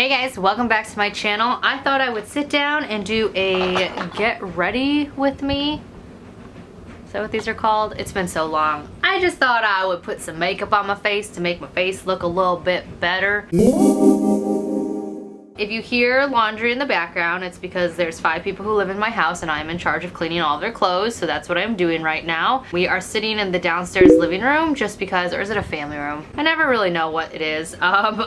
Hey guys, welcome back to my channel. I thought I would sit down and do a get ready with me. Is that what these are called? It's been so long. I just thought I would put some makeup on my face to make my face look a little bit better. If you hear laundry in the background, it's because there's 5 people who live in my house and I'm in charge of cleaning all their clothes, so that's what I'm doing right now. We are sitting in the downstairs living room just because, or is it a family room? I never really know what it is.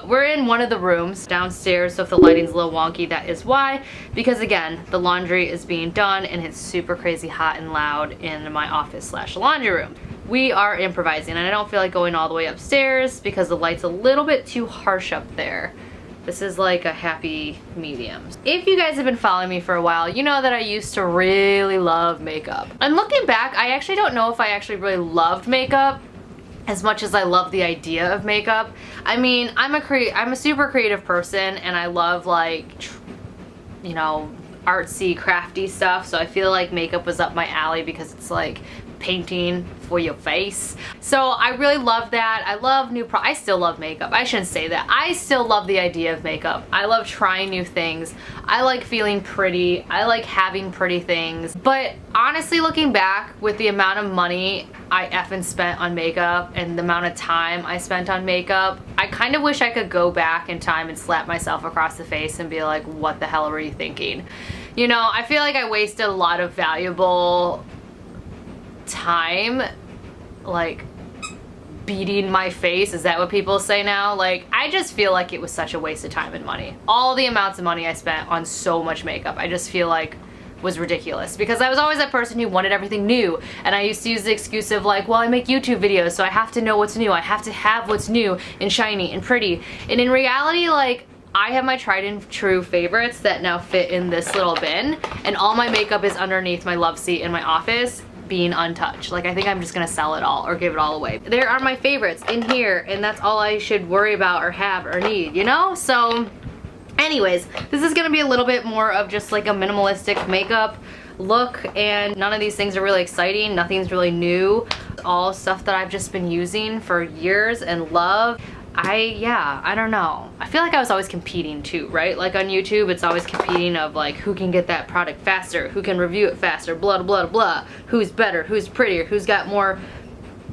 We're in one of the rooms downstairs, so if the lighting's a little wonky, that is why. Because again, the laundry is being done and it's super crazy hot and loud in my office slash laundry room. We are improvising and I don't feel like going all the way upstairs because the light's a little bit too harsh up there. This is like a happy medium. If you guys have been following me for a while, you know that I used to really love makeup. And looking back, I actually don't know if I actually really loved makeup as much as I love the idea of makeup. I mean, I'm a super creative person and I love, like, you know, artsy, crafty stuff, so I feel like makeup was up my alley because it's like painting for your face. So I really love that. I love I still love makeup. I shouldn't say that. I still love the idea of makeup. I love trying new things. I like feeling pretty. I like having pretty things. But honestly, looking back, with the amount of money I effing spent on makeup and the amount of time I spent on makeup, I kind of wish I could go back in time and slap myself across the face and be like, what the hell were you thinking? You know, I feel like I wasted a lot of valuable time, like, beating my face. Is that what people say now? Like, I just feel like it was such a waste of time and money. All the amounts of money I spent on so much makeup, I just feel like was ridiculous, because I was always that person who wanted everything new, and I used to use the excuse of like, well, I make YouTube videos, so I have to know what's new. I have to have what's new and shiny and pretty. And in reality, like, I have my tried and true favorites that now fit in this little bin, and all my makeup is underneath my love seat in my office, being untouched. Like, I think I'm just gonna sell it all or give it all away. There are my favorites in here, and that's all I should worry about or have or need, you know? So anyways, this is gonna be a little bit more of just like a minimalistic makeup look, and none of these things are really exciting. Nothing's really new. All stuff that I've just been using for years and love. I don't know. I feel like I was always competing too, right? Like on YouTube, it's always competing of like, who can get that product faster, who can review it faster, blah, blah, blah, who's better, who's prettier, who's got more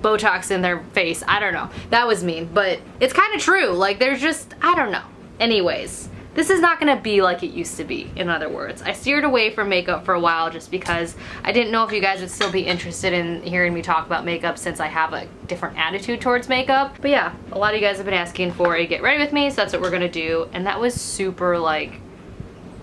Botox in their face. I don't know. That was mean, but it's kind of true. Like, there's just, I don't know. Anyways, this is not gonna be like it used to be, in other words. I steered away from makeup for a while just because I didn't know if you guys would still be interested in hearing me talk about makeup, since I have a different attitude towards makeup. But yeah, a lot of you guys have been asking for a get ready with me, so that's what we're gonna do. And that was super, like,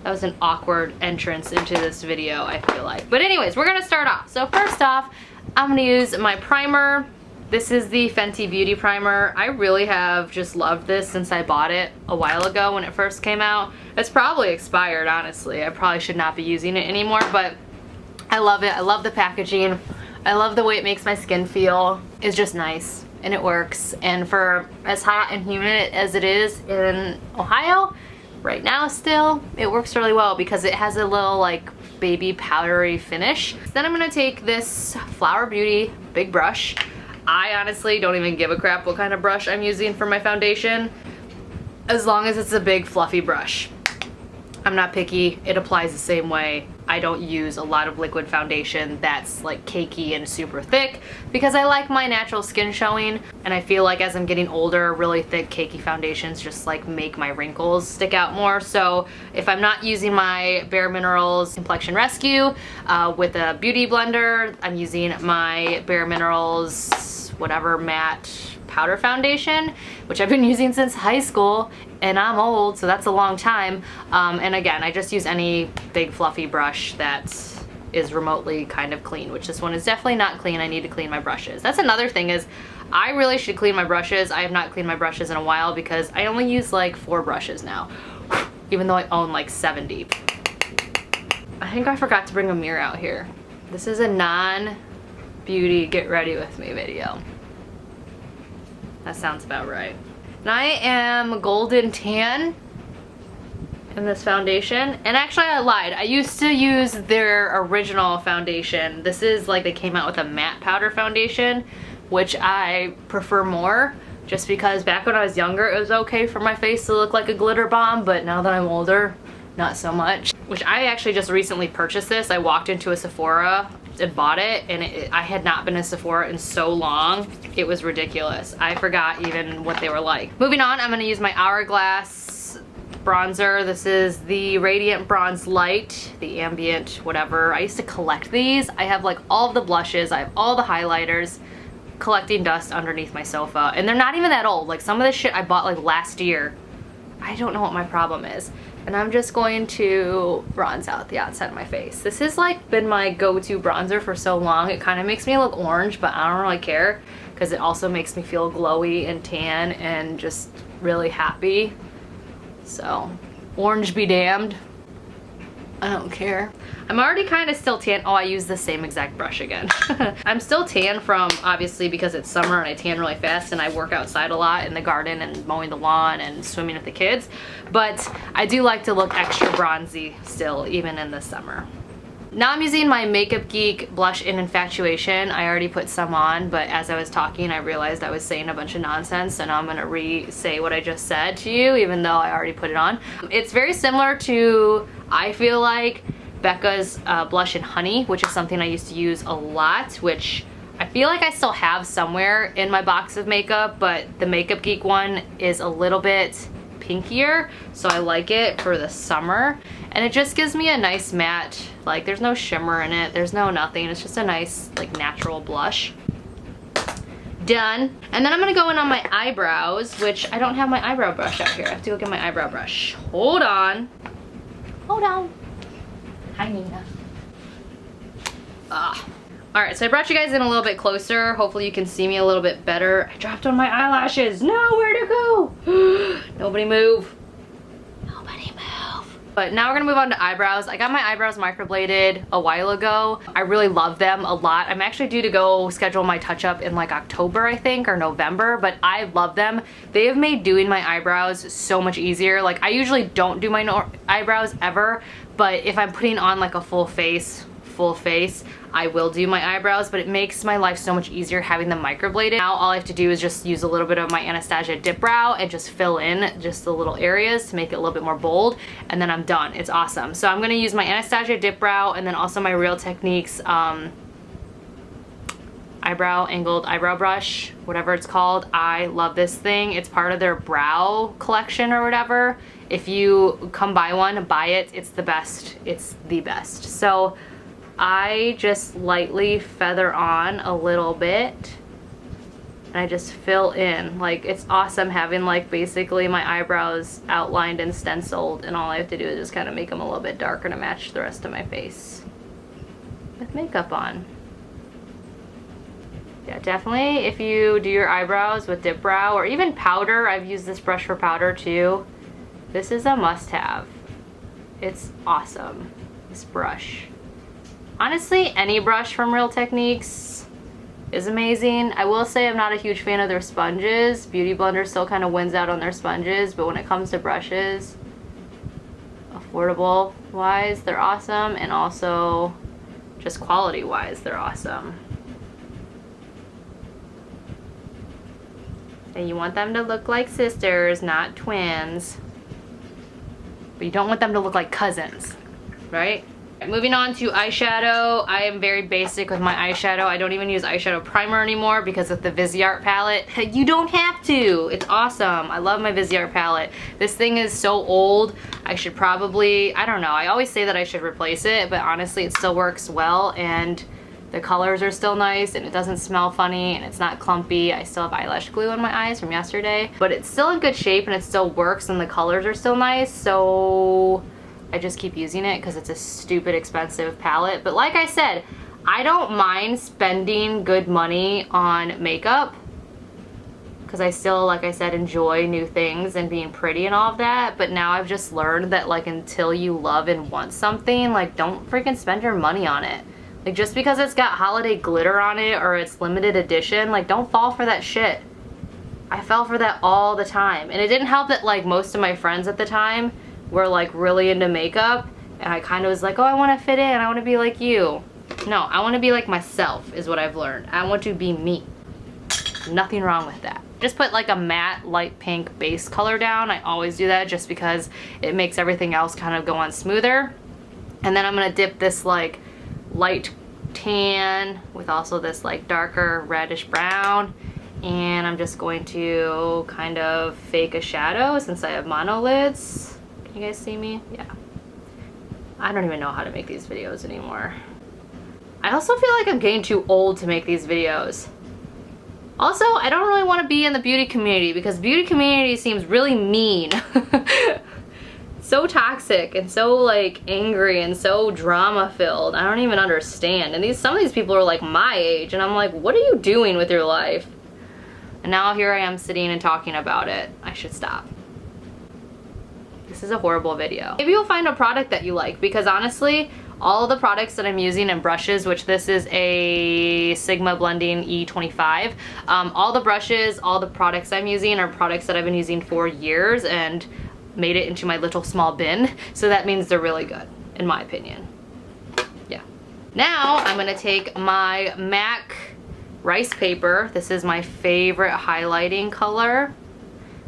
that was an awkward entrance into this video, I feel like. But anyways, we're gonna start off. So first off, I'm gonna use my primer. This is the Fenty Beauty Primer. I really have just loved this since I bought it a while ago when it first came out. It's probably expired, honestly. I probably should not be using it anymore, but I love it. I love the packaging. I love the way it makes my skin feel. It's just nice, and it works. And for as hot and humid as it is in Ohio right now still, it works really well because it has a little, like, baby powdery finish. Then I'm gonna take this Flower Beauty big brush. I honestly don't even give a crap what kind of brush I'm using for my foundation, as long as it's a big fluffy brush. I'm not picky. It applies the same way. I don't use a lot of liquid foundation that's like cakey and super thick because I like my natural skin showing, and I feel like as I'm getting older, really thick cakey foundations just like make my wrinkles stick out more. So if I'm not using my Bare Minerals Complexion Rescue with a beauty blender, I'm using my Bare Minerals whatever matte powder foundation, which I've been using since high school, and I'm old, so that's a long time. And again, I just use any big fluffy brush that is remotely kind of clean, which this one is definitely not clean. I need to clean my brushes. That's another thing, is I really should clean my brushes. I have not cleaned my brushes in a while because I only use like 4 brushes now, even though I own like 70. I think I forgot to bring a mirror out here. This is a non-beauty get ready with me video. That sounds about right. And I am golden tan in this foundation. And actually, I lied. I used to use their original foundation. This is like, they came out with a matte powder foundation, which I prefer more. just because back when I was younger it was okay for my face to look like a glitter bomb, but now that I'm older, not so much. Which I actually just recently purchased this. I walked into a Sephora and bought it, and I had not been in Sephora in so long. It was ridiculous. I forgot even what they were like. Moving on, I'm gonna use my Hourglass bronzer. This is the Radiant Bronze Light, the ambient whatever. I used to collect these. I have like all of the blushes, I have all the highlighters, collecting dust underneath my sofa. And they're not even that old. Like some of this shit I bought like last year. I don't know what my problem is. And I'm just going to bronze out the outside of my face. This has like been my go-to bronzer for so long. It kind of makes me look orange, but I don't really care because it also makes me feel glowy and tan and just really happy. So, orange be damned. I don't care. I'm already kind of still tan. Oh, I use the same exact brush again. I'm still tan from, obviously, because it's summer and I tan really fast and I work outside a lot in the garden and mowing the lawn and swimming with the kids. But I do like to look extra bronzy still, even in the summer. Now I'm using my Makeup Geek blush in Infatuation. I already put some on, but as I was talking, I realized I was saying a bunch of nonsense, so now I'm gonna re-say what I just said to you, even though I already put it on. It's very similar to, I feel like, Becca's blush in Honey, which is something I used to use a lot, which I feel like I still have somewhere in my box of makeup, but the Makeup Geek one is a little bit pinkier, so I like it for the summer. And it just gives me a nice matte, like there's no shimmer in it, there's no nothing, it's just a nice like natural blush. Done. And then I'm gonna go in on my eyebrows, which I don't have my eyebrow brush out here. I have to go get my eyebrow brush. Hold on. Hold on. Hi, Nina. Alright, so I brought you guys in a little bit closer. Hopefully you can see me a little bit better. I dropped on my eyelashes. No, where'd it go? Nobody move. Nobody move. But now we're gonna move on to eyebrows. I got my eyebrows microbladed a while ago. I really love them a lot. I'm actually due to go schedule my touch-up in like October, I think, or November, but I love them. They have made doing my eyebrows so much easier. Like, I usually don't do my eyebrows ever, but if I'm putting on like a full face, I will do my eyebrows, but it makes my life so much easier having them microbladed. Now all I have to do is just use a little bit of my Anastasia Dip Brow and just fill in just the little areas to make it a little bit more bold, and then I'm done. It's awesome. So I'm gonna use my Anastasia Dip Brow and then also my Real Techniques angled eyebrow brush, whatever it's called. I love this thing. It's part of their brow collection or whatever. If you come buy one, buy it. It's the best. It's the best. So I just lightly feather on a little bit and I just fill in. Like, it's awesome having like basically my eyebrows outlined and stenciled, and all I have to do is just kind of make them a little bit darker to match the rest of my face with makeup on. Yeah, definitely if you do your eyebrows with Dip Brow or even powder, I've used this brush for powder too. This is a must-have. It's awesome, this brush. Honestly, any brush from Real Techniques is amazing. I will say I'm not a huge fan of their sponges. Beauty Blender still kind of wins out on their sponges, but when it comes to brushes, affordable wise, they're awesome, and also just quality wise, they're awesome. And you want them to look like sisters, not twins. But you don't want them to look like cousins, right? Moving on to eyeshadow. I am very basic with my eyeshadow. I don't even use eyeshadow primer anymore because of the Viseart palette. You don't have to. It's awesome. I love my Viseart palette. This thing is so old. I should probably, I don't know. I always say that I should replace it, but honestly it still works well, and the colors are still nice, and it doesn't smell funny, and it's not clumpy. I still have eyelash glue on my eyes from yesterday, but it's still in good shape and it still works, and the colors are still nice, so I just keep using it because it's a stupid expensive palette. But like I said, I don't mind spending good money on makeup because I still, like I said, enjoy new things and being pretty and all of that. But now I've just learned that, like, until you love and want something, like, don't freaking spend your money on it. Like, just because it's got holiday glitter on it or it's limited edition, like, don't fall for that shit. I fell for that all the time. And it didn't help that, like, most of my friends at the time were like really into makeup, and I kind of was like, oh, I want to fit in, I want to be like you. No, I want to be like myself is what I've learned. I want to be me. Nothing wrong with that. Just put like a matte light pink base color down. I always do that just because it makes everything else kind of go on smoother. And then I'm gonna dip this like light tan with also this like darker reddish brown. And I'm just going to kind of fake a shadow since I have mono lids. Can you guys see me? Yeah. I don't even know how to make these videos anymore. I also feel like I'm getting too old to make these videos. Also, I don't really want to be in the beauty community because beauty community seems really mean. So toxic and so like angry and so drama filled. I don't even understand. And some of these people are like my age and I'm like, what are you doing with your life? And now here I am sitting and talking about it. I should stop. This is a horrible video. Maybe you'll find a product that you like because honestly, all of the products that I'm using and brushes, which this is a Sigma Blending E25, all the brushes, all the products I'm using are products that I've been using for years and made it into my little small bin. So that means they're really good, in my opinion. Yeah. Now I'm gonna take my MAC rice paper. This is my favorite highlighting color.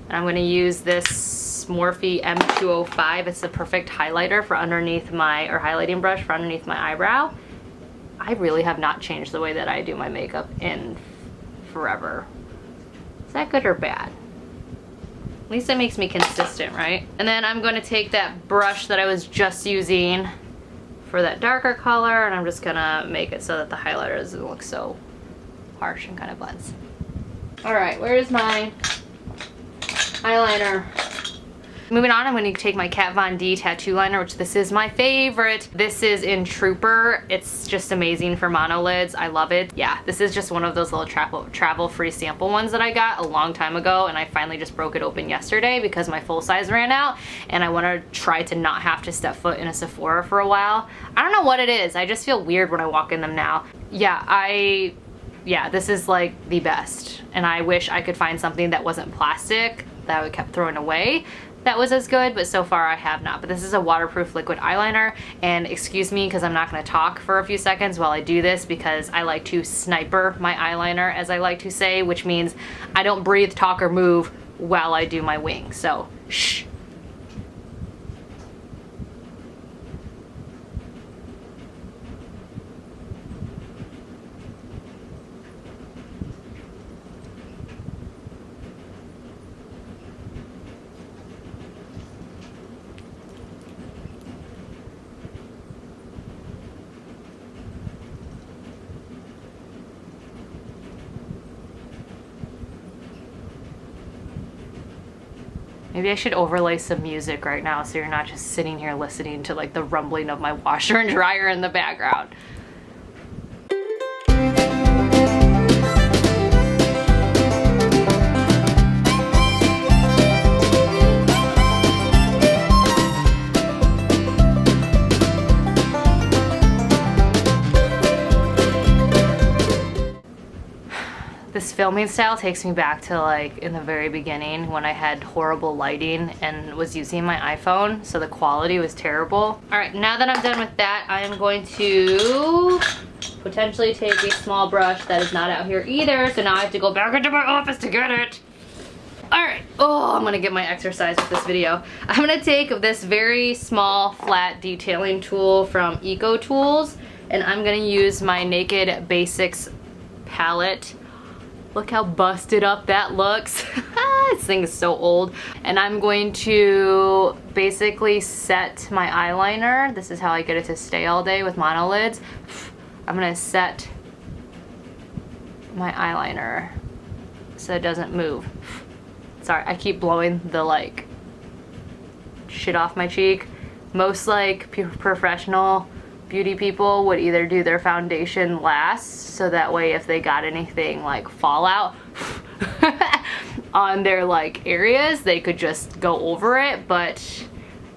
And I'm gonna use this Morphe M205. It's the perfect highlighter for underneath my, or highlighting brush for underneath my eyebrow. I really have not changed the way that I do my makeup in forever. Is that good or bad? At least it makes me consistent, right? And then I'm going to take that brush that I was just using for that darker color and I'm just gonna make it so that the highlighter doesn't look so harsh and kind of blends. All right, where's my eyeliner? Moving on, I'm going to take my Kat Von D tattoo liner, which this is my favorite. This is in Trooper. It's just amazing for mono lids. I love it. Yeah, this is just one of those little travel-free sample ones that I got a long time ago, and I finally just broke it open yesterday because my full size ran out, and I want to try to not have to step foot in a Sephora for a while. I don't know what it is. I just feel weird when I walk in them now. Yeah, this is like the best, and I wish I could find something that wasn't plastic that I kept throwing away that was as good, but so far I have not. But this is a waterproof liquid eyeliner, and excuse me because I'm not going to talk for a few seconds while I do this because I like to sniper my eyeliner, as I like to say, which means I don't breathe, talk, or move while I do my wing. So shh. Maybe I should overlay some music right now so you're not just sitting here listening to like the rumbling of my washer and dryer in the background. This filming style takes me back to like in the very beginning when I had horrible lighting and was using my iPhone, so the quality was terrible. All right, now that I'm done with that, I am going to potentially take a small brush that is not out here either, so now I have to go back into my office to get it. All right, oh, I'm gonna get my exercise with this video. I'm gonna take this very small flat detailing tool from Eco Tools, and I'm gonna use my Naked Basics palette. Look how busted up that looks. This thing is so old. And I'm going to basically set my eyeliner. This is how I get it to stay all day with mono lids. I'm gonna set my eyeliner so it doesn't move. Sorry, I keep blowing the like shit off my cheek. Most like professional beauty people would either do their foundation last, so that way if they got anything like fallout on their like areas, they could just go over it. But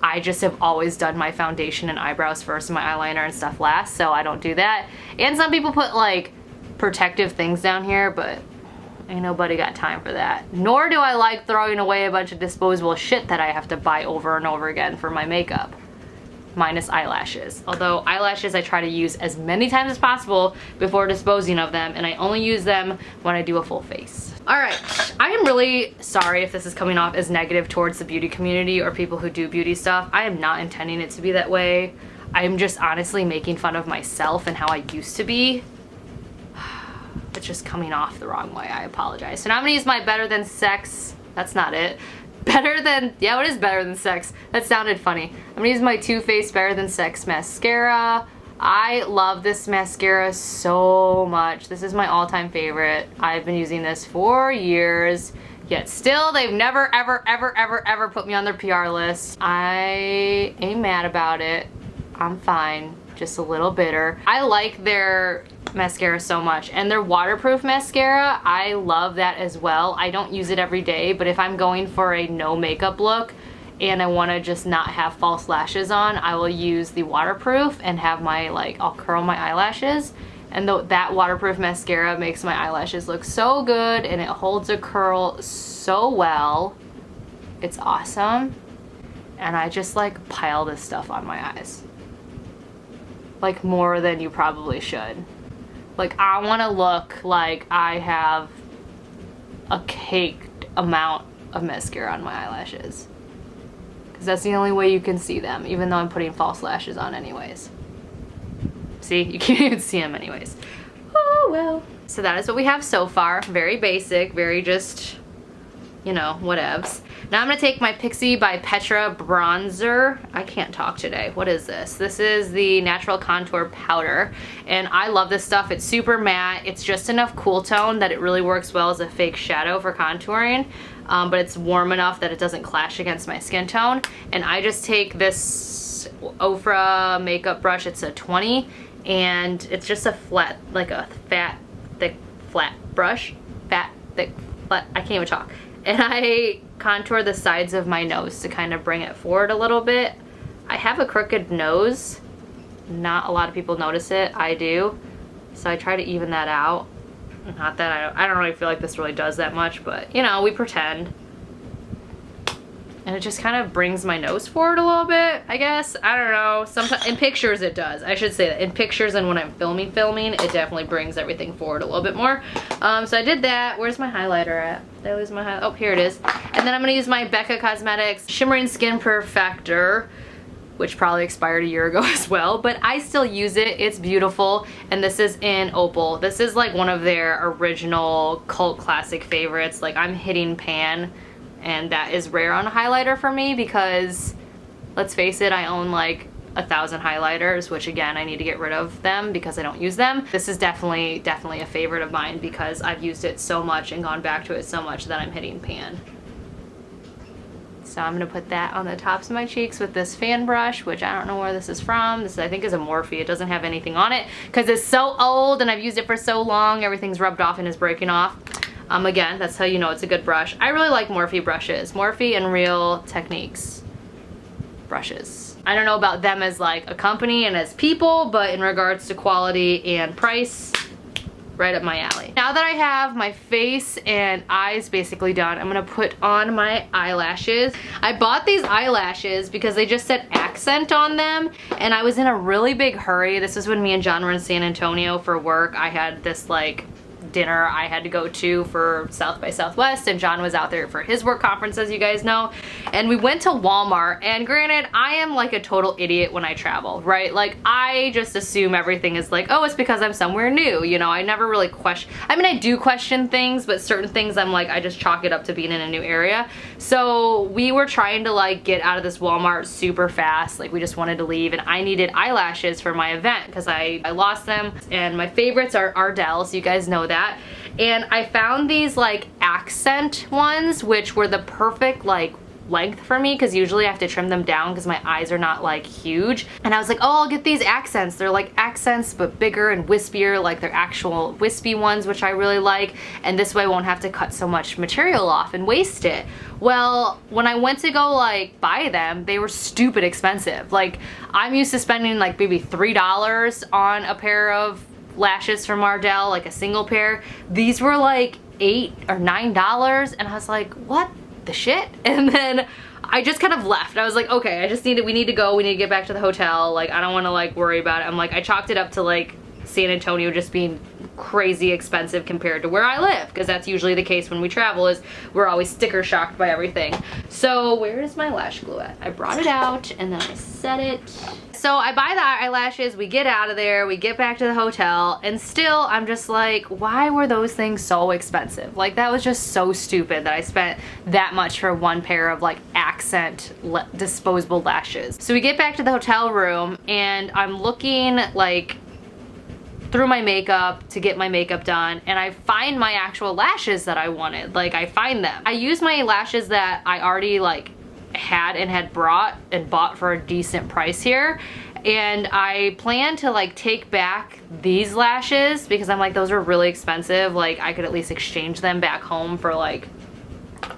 I just have always done my foundation and eyebrows first and my eyeliner and stuff last, so I don't do that. And some people put like protective things down here, but ain't nobody got time for that. Nor do I like throwing away a bunch of disposable shit that I have to buy over and over again for my makeup. minus eyelashes. Although eyelashes I try to use as many times as possible before disposing of them, and I only use them when I do a full face. Alright, I am really sorry if this is coming off as negative towards the beauty community or people who do beauty stuff. I am not intending it to be that way. I am just honestly making fun of myself and how I used to be. It's just coming off the wrong way. I apologize. So now I'm gonna use my Better Than Sex. That's not it. Better Than, yeah, it is Better Than Sex. That sounded funny. I'm gonna use my Too Faced Better Than Sex mascara. I love this mascara so much. This is my all-time favorite. I've been using this for years, yet still they've never ever put me on their PR list. I ain't mad about it. I'm fine, just a little bitter. I like their mascara so much, and their waterproof mascara, I love that as well. I don't use it every day, but if I'm going for a no makeup look and I want to just not have false lashes on, I will use the waterproof and have my, like, I'll curl my eyelashes, and that waterproof mascara makes my eyelashes look so good, and it holds a curl so well. It's awesome. And I just like pile this stuff on my eyes, like more than you probably should. Like, I want to look like I have a caked amount of mascara on my eyelashes, because that's the only way you can see them, even though I'm putting false lashes on anyways. See, you can't even see them anyways. Oh well. So that is what we have so far. Very basic, very just, you know, whatevs. Now I'm going to take my Pixi by Petra bronzer. I can't talk today. What is this? This is the Natural Contour Powder, and I love this stuff. It's super matte. It's just enough cool tone that it really works well as a fake shadow for contouring, but it's warm enough that it doesn't clash against my skin tone. And I just take this Ofra makeup brush. It's a 20, and it's just a flat, like a fat, thick, flat brush. Fat, thick, flat. I can't even talk. And I contour the sides of my nose to kind of bring it forward a little bit. I have a crooked nose. Not a lot of people notice it. I do. So I try to even that out. Not that I don't really feel like this really does that much, but you know, we pretend. And it just kind of brings my nose forward a little bit, I guess. I don't know. Sometimes in pictures it does. I should say that. In pictures and when I'm filming, it definitely brings everything forward a little bit more. So I did that. Where's my highlighter at? Did I lose my highlighter? Oh, here it is. And then I'm going to use my Becca Cosmetics Shimmering Skin Perfector, which probably expired a year ago as well, but I still use it. It's beautiful, and this is in Opal. This is like one of their original cult classic favorites. Like, I'm hitting pan, and that is rare on a highlighter for me because, let's face it, I own like 1,000 highlighters, which again, I need to get rid of them because I don't use them. This is definitely a favorite of mine because I've used it so much and gone back to it so much that I'm hitting pan. So I'm gonna put that on the tops of my cheeks with this fan brush, which I don't know where this is from. This I think is a Morphe. It doesn't have anything on it because it's so old and I've used it for so long. Everything's rubbed off and is breaking off. Again, that's how you know it's a good brush. I really like Morphe brushes. Morphe and Real Techniques brushes. I don't know about them as like a company and as people, but in regards to quality and price, right up my alley. Now that I have my face and eyes basically done, I'm gonna put on my eyelashes. I bought these eyelashes because they just said accent on them, and I was in a really big hurry. This is when me and John were in San Antonio for work. I had this like dinner I had to go to for South by Southwest, and John was out there for his work conference, as you guys know, and we went to Walmart. And granted, I am like a total idiot when I travel, right? Like, I just assume everything is like, oh, it's because I'm somewhere new, you know. I never really question, I mean, I do question things, but certain things I'm like, I just chalk it up to being in a new area. So we were trying to like get out of this Walmart super fast, like we just wanted to leave, and I needed eyelashes for my event because I lost them, and my favorites are Ardell's, you guys know that. And I found these like accent ones, which were the perfect like length for me because usually I have to trim them down because my eyes are not like huge. And I was like, oh, I'll get these accents. They're like accents but bigger and wispier, like they're actual wispy ones, which I really like, and this way I won't have to cut so much material off and waste it. Well, when I went to go like buy them, they were stupid expensive. Like, I'm used to spending like maybe $3 on a pair of lashes from Ardell, like a single pair. These were like $8 or $9, and I was like, what the shit? And then I just kind of left. I was like, okay, we need to go. We need to get back to the hotel. Like, I don't want to like worry about it. I'm like, I chalked it up to like San Antonio just being crazy expensive compared to where I live, because that's usually the case when we travel, is we're always sticker shocked by everything. So where is my lash glue at? I brought it out and then I set it. So I buy the eyelashes, we get out of there, we get back to the hotel, and still I'm just like, why were those things so expensive? Like, that was just so stupid that I spent that much for one pair of like accent disposable lashes. So we get back to the hotel room and I'm looking like through my makeup to get my makeup done, and I find my actual lashes that I wanted. Like, I find them. I use my lashes that I already like had bought for a decent price here, and I plan to like take back these lashes because I'm like, those are really expensive. Like, I could at least exchange them back home for like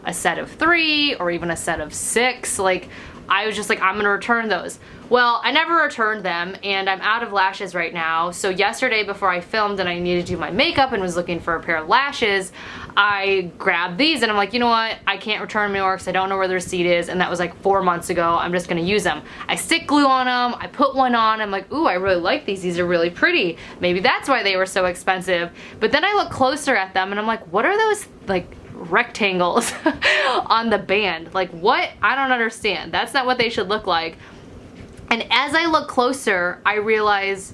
a set of 3 or even a set of 6. Like, I was just like, I'm gonna return those. Well, I never returned them, and I'm out of lashes right now. So yesterday, before I filmed and I needed to do my makeup and was looking for a pair of lashes, I grabbed these and I'm like, you know what? I can't return them anymore because I don't know where the receipt is, and that was like 4 months ago. I'm just gonna use them. I stick glue on them, I put one on, I'm like, ooh, I really like these. These are really pretty. Maybe that's why they were so expensive. But then I look closer at them and I'm like, what are those like rectangles on the band? Like, what? I don't understand. That's not what they should look like. And as I look closer, I realize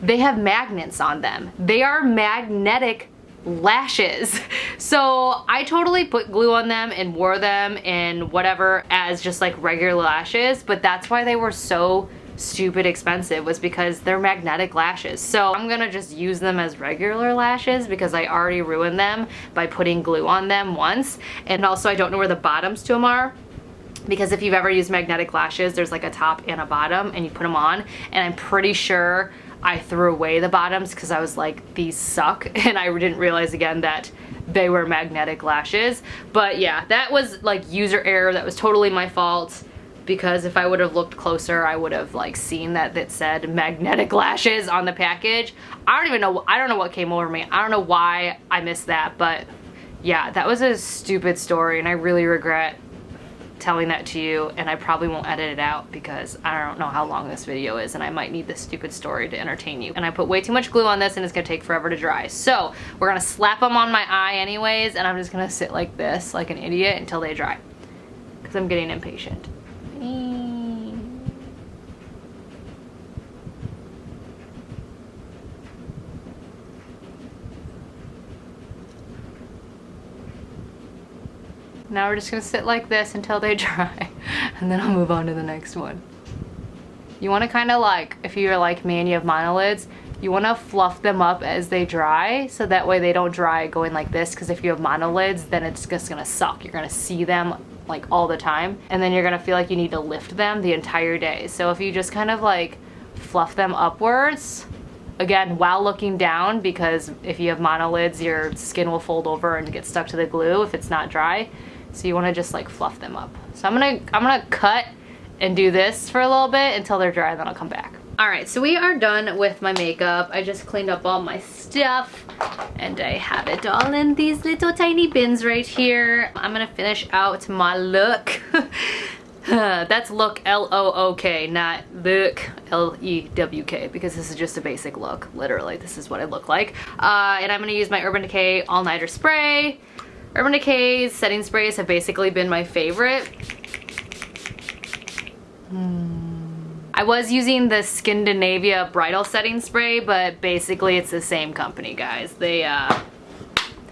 they have magnets on them. They are magnetic lashes. So I totally put glue on them and wore them and whatever as just like regular lashes, but that's why they were so stupid expensive, was because they're magnetic lashes. So I'm gonna just use them as regular lashes because I already ruined them by putting glue on them once. And also, I don't know where the bottoms to them are, because if you've ever used magnetic lashes, there's like a top and a bottom, and you put them on, and I'm pretty sure I threw away the bottoms because I was like, these suck, and I didn't realize again that they were magnetic lashes. But yeah, that was like user error. That was totally my fault, because if I would have looked closer, I would have like seen that it said magnetic lashes on the package. I don't know what came over me. I don't know why I missed that, but yeah, that was a stupid story, and I really regret telling that to you, and I probably won't edit it out because I don't know how long this video is, and I might need this stupid story to entertain you. And I put way too much glue on this, and it's gonna take forever to dry. So we're gonna slap them on my eye anyways, and I'm just gonna sit like this, like an idiot, until they dry, because I'm getting impatient. Now we're just gonna sit like this until they dry, and then I'll move on to the next one. You wanna kinda like, if you're like me and you have monolids, you wanna fluff them up as they dry, so that way they don't dry going like this, because if you have monolids, then it's just gonna suck. You're gonna see them like all the time, and then you're gonna feel like you need to lift them the entire day. So if you just kind of like fluff them upwards, again, while looking down, because if you have monolids, your skin will fold over and get stuck to the glue if it's not dry. So you want to just like fluff them up. So I'm gonna cut and do this for a little bit until they're dry, and then I'll come back. Alright, so we are done with my makeup. I just cleaned up all my stuff, and I have it all in these little tiny bins right here. I'm gonna finish out my look. That's look, L-O-O-K, not look, L-E-W-K, because this is just a basic look. Literally, this is what I look like. And I'm gonna use my Urban Decay All-Nighter Spray. Urban Decay's setting sprays have basically been my favorite. I was using the Scandinavia Bridal Setting Spray, but basically it's the same company, guys. They,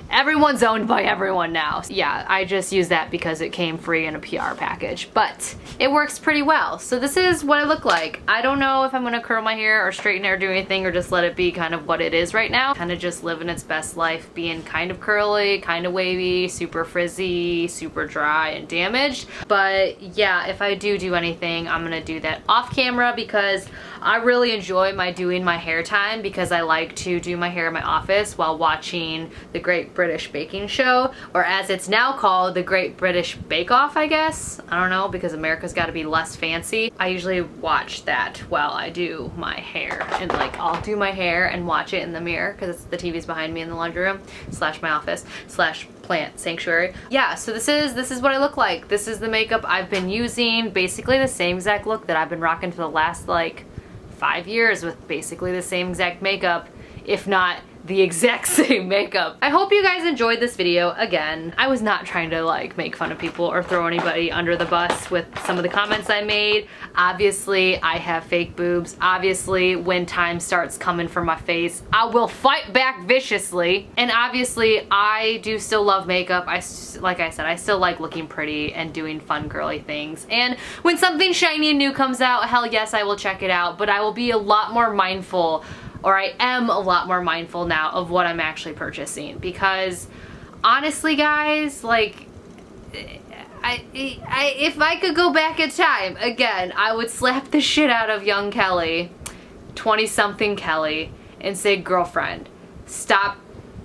everyone's owned by everyone now. Yeah, I just use that because it came free in a PR package, but it works pretty well. So this is what I look like. I don't know if I'm gonna curl my hair or straighten it or do anything, or just let it be kind of what it is right now. Kind of just living its best life, being kind of curly, kind of wavy, super frizzy, super dry and damaged. But yeah, if I do anything, I'm gonna do that off camera, because I really enjoy doing my hair time, because I like to do my hair in my office while watching the Great British Baking Show, or as it's now called, the Great British Bake Off, I guess. I don't know, because America's got to be less fancy. I usually watch that while I do my hair, and like I'll do my hair and watch it in the mirror, because the TV's behind me in the laundry room slash my office slash plant sanctuary. Yeah, so this is what I look like. This is the makeup I've been using. Basically the same exact look that I've been rocking for the last like 5 years with basically the same exact makeup, if not the exact same makeup. I hope you guys enjoyed this video. Again, I was not trying to like make fun of people or throw anybody under the bus with some of the comments I made. Obviously, I have fake boobs. Obviously, when time starts coming for my face, I will fight back viciously. And obviously, I do still love makeup. Like I said, I still like looking pretty and doing fun girly things. And when something shiny and new comes out, hell yes, I will check it out. But I will be a lot more mindful, or I am a lot more mindful now of what I'm actually purchasing, because honestly guys, like if I could go back in time again, I would slap the shit out of young Kelly, 20-something Kelly, and say, girlfriend, stop,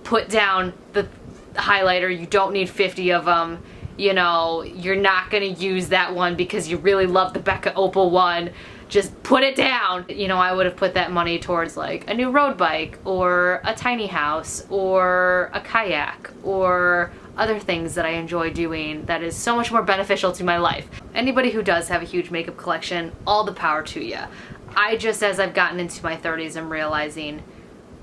put down the highlighter, you don't need 50 of them, you know, you're not gonna use that one because you really love the Becca Opal one. Just put it down. You know, I would have put that money towards like a new road bike or a tiny house or a kayak or other things that I enjoy doing that is so much more beneficial to my life. Anybody who does have a huge makeup collection, all the power to you. I just, as I've gotten into my 30s, I'm realizing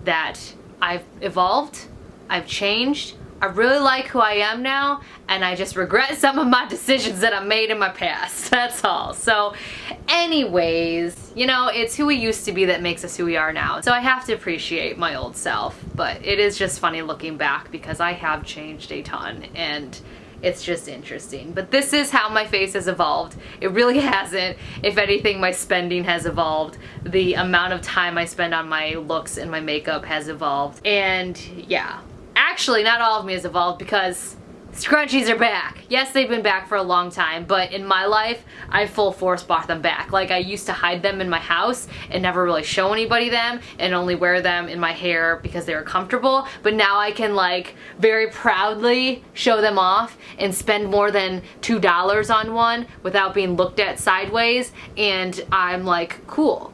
that I've evolved, I've changed, I really like who I am now, and I just regret some of my decisions that I made in my past. That's all. So anyways, you know, it's who we used to be that makes us who we are now. So I have to appreciate my old self, but it is just funny looking back because I have changed a ton and it's just interesting. But this is how my face has evolved. It really hasn't. If anything, my spending has evolved. The amount of time I spend on my looks and my makeup has evolved. And yeah. Actually, not all of me has evolved because scrunchies are back. Yes, they've been back for a long time, but in my life, I full force brought them back. Like, I used to hide them in my house and never really show anybody them and only wear them in my hair because they were comfortable, but now I can like very proudly show them off and spend more than $2 on one without being looked at sideways, and I'm like cool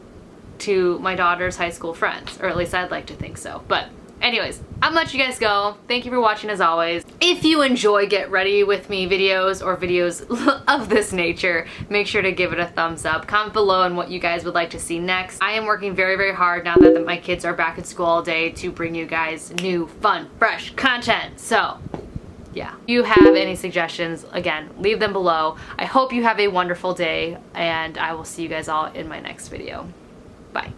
to my daughter's high school friends, or at least I'd like to think so. But anyways, I'm gonna let you guys go. Thank you for watching as always. If you enjoy Get Ready With Me videos or videos of this nature, make sure to give it a thumbs up. Comment below on what you guys would like to see next. I am working very, very hard now that my kids are back at school all day to bring you guys new, fun, fresh content. So yeah, if you have any suggestions, again, leave them below. I hope you have a wonderful day, and I will see you guys all in my next video. Bye.